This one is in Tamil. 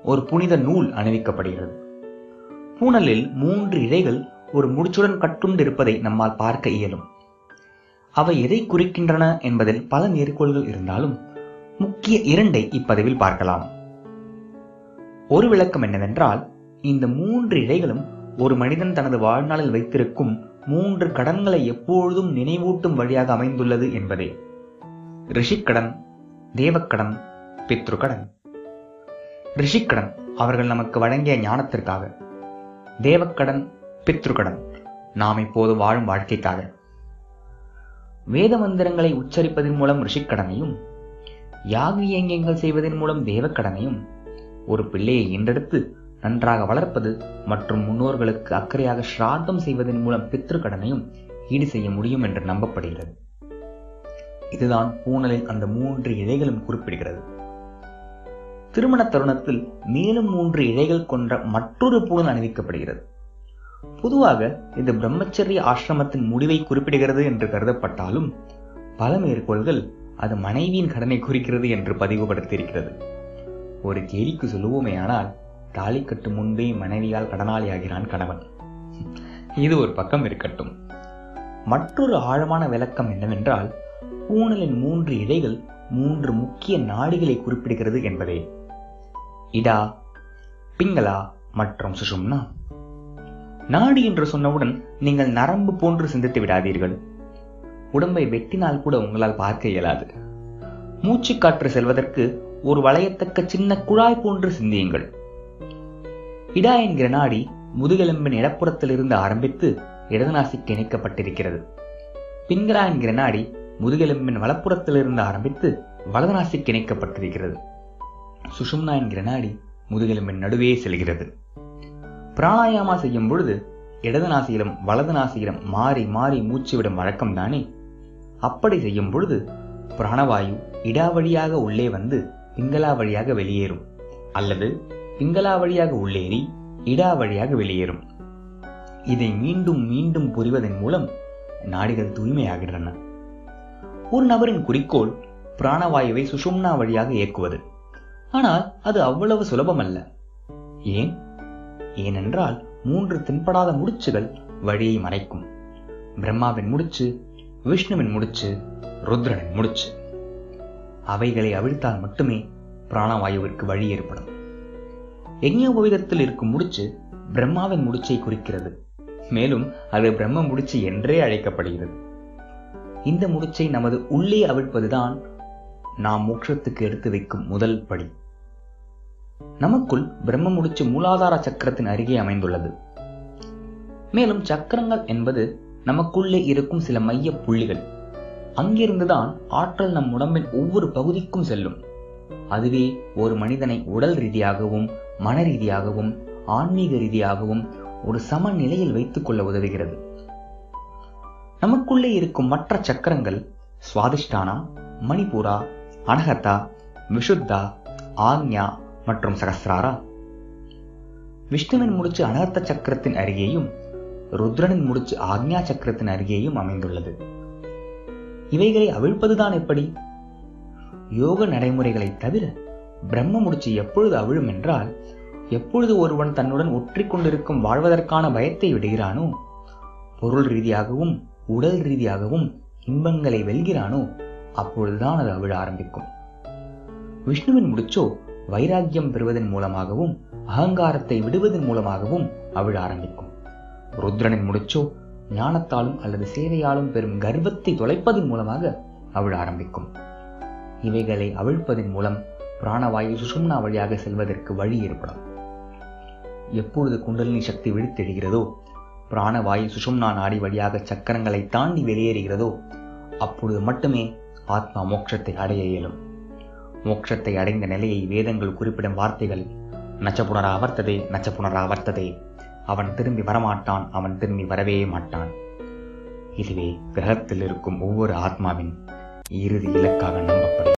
ஒரு புனித நூல் அணிவிக்கப்படுகிறது. பூணலில் 3 இழைகள் ஒரு முடிச்சுடன் கட்டுண்டிருப்பதை நம்மால் பார்க்க இயலும். அவை எதை குறிக்கின்றன என்பதில் பல மேற்கோள்கள் இருந்தாலும் முக்கிய 2ஐ இப்பதிவில் பார்க்கலாம். ஒரு விளக்கம் என்னவென்றால், இந்த 3 இழைகளும் ஒரு மனிதன் தனது வாழ்நாளில் வைத்திருக்கும் 3 கடன்களை எப்பொழுதும் நினைவூட்டும் வழியாக அமைந்துள்ளது என்பதே. ரிஷிக்கடன், தேவக்கடன், பித்ருக்கடன். ரிஷிக்கடன் அவர்கள் நமக்கு வழங்கிய ஞானத்திற்காக, தேவக்கடன், பித்ருக்கடன் நாம் இப்போது வாழும் வாழ்க்கைக்காக. வேத மந்திரங்களை உச்சரிப்பதன் மூலம் ரிஷிக்கடனையும், யாக யஜ்ஞங்கள் செய்வதன் மூலம் தேவக்கடனையும், ஒரு பிள்ளையை ஈன்றெடுத்து நன்றாக வளர்ப்பது மற்றும் முன்னோர்களுக்கு அக்கறையாக ஸ்ராத்தம் செய்வதன் மூலம் பித்ருக்கடனையும் ஈடு செய்ய முடியும் என்று நம்பப்படுகிறது. இதுதான் பூணலின் அந்த 3 இழைகளும் குறிப்பிடுகிறது. திருமண தருணத்தில் மேலும் 3 இழைகள் கொண்ட மற்றொரு பூணல் அணிவிக்கப்படுகிறது. பொதுவாக இது பிரம்மச்சரிய ஆசிரமத்தின் முடிவை குறிப்பிடுகிறது என்று கருதப்பட்டாலும் பல மேற்கோள்கள் அது மனைவியின் கடனை குறிக்கிறது என்று பதிவுபடுத்தியிருக்கிறது. ஒரு கேலிக்கு சொல்லுவோமேயானால், தாலி கட்டும் முன்பே மனைவியால் கடனாளியாகிறான் கணவன். இது ஒரு பக்கம் இருக்கட்டும். மற்றொரு ஆழமான விளக்கம் என்னவென்றால், பூணலின் 3 இழைகள் 3 முக்கிய நாடிகளை குறிப்பிடுகிறது என்பதே. இடா, பிங்களா மற்றும் சுஷும்னா. நாடி என்று சொன்னவுடன் நீங்கள் நரம்பு போன்று சிந்தித்து விடாதீர்கள். உடம்பை வெட்டினால் கூட உங்களால் பார்க்க இயலாது. மூச்சு காற்று செல்வதற்கு ஒரு வளையத்தக்க சின்ன குழாய் போன்று சிந்தியுங்கள். இடா என்கிற நாடி முதுகெலும்பின் இடப்புறத்திலிருந்து ஆரம்பித்து இடதுநாசிக்கு இணைக்கப்பட்டிருக்கிறது. பிங்களா என்கிற நாடி முதுகெலும்பின் வலப்புறத்திலிருந்து ஆரம்பித்து வலதுநாசிக்கு இணைக்கப்பட்டிருக்கிறது. சுஷும்னா என்கிற நாடி முதுகெலும்பின் நடுவே செல்கிறது. பிராணாயாமா செய்யும் பொழுது இடது நாசியிலும் வலது நாசியிலும் மாறி மாறி மூச்சு விடும் வழக்கம் தானே. அப்படி செய்யும் பொழுது பிராணவாயு இடா வழியாக உள்ளே வந்து பிங்களா வழியாக வெளியேறும், அல்லது பிங்களா வழியாக உள்ளேறி இடா வழியாக வெளியேறும். இதை மீண்டும் மீண்டும் புரிவதன் மூலம் நாடிகள் தூய்மையாகின்றன. ஒரு நபரின் குறிக்கோள் பிராணவாயுவை சுஷும்னா வழியாக இயக்குவது. ஆனால் அது அவ்வளவு சுலபமல்ல. ஏனென்றால் 3 தென்படாத முடிச்சுகள் வழியை மறைக்கும். பிரம்மாவின் முடிச்சு, விஷ்ணுவின் முடிச்சு, ருத்ரனின் முடிச்சு. அவைகளை அவிழ்த்தால் மட்டுமே பிராணவாயுவிற்கு வழி ஏற்படும். யஜ்ஞோபவீதத்தில் இருக்கும் முடிச்சு பிரம்மாவின் முடிச்சை குறிக்கிறது. மேலும் அது பிரம்ம முடிச்சு என்றே அழைக்கப்படுகிறது. இந்த முடிச்சை நமது உள்ளே அவிழ்ப்பதுதான் நாம் மோட்சத்துக்கு எடுத்து வைக்கும் முதல் படி. நமக்குள் பிரம்ம முடிச்சு மூலாதார சக்கரத்தின் அருகே அமைந்துள்ளது. மேலும் சக்கரங்கள் என்பது நமக்குள்ளே இருக்கும் சில மைய புள்ளிகள். அங்கிருந்துதான் ஆற்றல் நம் உடம்பின் ஒவ்வொரு பகுதிக்கும் செல்லும். அதுவே ஒரு மனிதனை உடல் ரீதியாகவும் மன ரீதியாகவும் ஆன்மீக ரீதியாகவும் ஒரு சமநிலையில் வைத்துக் கொள்ள உதவுகிறது. நமக்குள்ளே இருக்கும் மற்ற சக்கரங்கள் சுவாதிஷ்டானா, மணிபூரா, அனகதா, விஷுத்தா, ஆக்ஞா மற்றும் சகசிராரா. விஷ்ணுவின் முடிச்சு அனகத்த சக்கரத்தின் அருகேயும் ருத்ரனின் முடிச்சு ஆக்ஞா சக்கரத்தின் அருகேயும் அமைந்துள்ளது. இவைகளை அவிழ்ப்பதுதான் எப்படி? யோக நடைமுறைகளை தவிர பிரம்ம முடிச்சு எப்பொழுது அவிழும் என்றால், எப்பொழுது ஒருவன் தன்னுடன் ஒற்றிக் கொண்டிருக்கும் வாழ்வதற்கான பயத்தை விடுகிறானோ, பொருள் ரீதியாகவும் உடல் ரீதியாகவும் இன்பங்களை வெல்கிறானோ, அப்பொழுதுதான் அது அவிழ ஆரம்பிக்கும். விஷ்ணுவின் முடிச்சோ வைராக்கியம் பெறுவதன் மூலமாகவும் அகங்காரத்தை விடுவதன் மூலமாகவும் அவிழ ஆரம்பிக்கும். ருத்ரனின் முடிச்சோ ஞானத்தாலும் அல்லது சேவையாலும் பெறும் கர்வத்தை தொலைப்பதன் மூலமாக அவிழ ஆரம்பிக்கும். இவைகளை அவிழ்ப்பதன் மூலம் பிராணவாயு சுஷும்னா வழியாக செல்வதற்கு வழி ஏற்படும். எப்பொழுது குண்டலினி சக்தி விழித்தெழுகிறதோ, பிராணவாயு சுஷும்னா நாடி வழியாக சக்கரங்களை தாண்டி வெளியேறுகிறதோ, அப்பொழுது மட்டுமே ஆத்மா மோட்சத்தை அடைய இயலும். மோட்சத்தை அடைந்த நிலையை வேதங்கள் குறிப்பிடும் வார்த்தைகள் நச்ச புனராவர்த்ததே, நச்ச புனராவர்த்ததே. அவன் திரும்பி வரமாட்டான், அவன் திரும்பி வரவே மாட்டான். இதுவே கிரகத்தில் இருக்கும் ஒவ்வொரு ஆத்மாவின் இறுதி இலக்காக நம்பப்படுகிறது.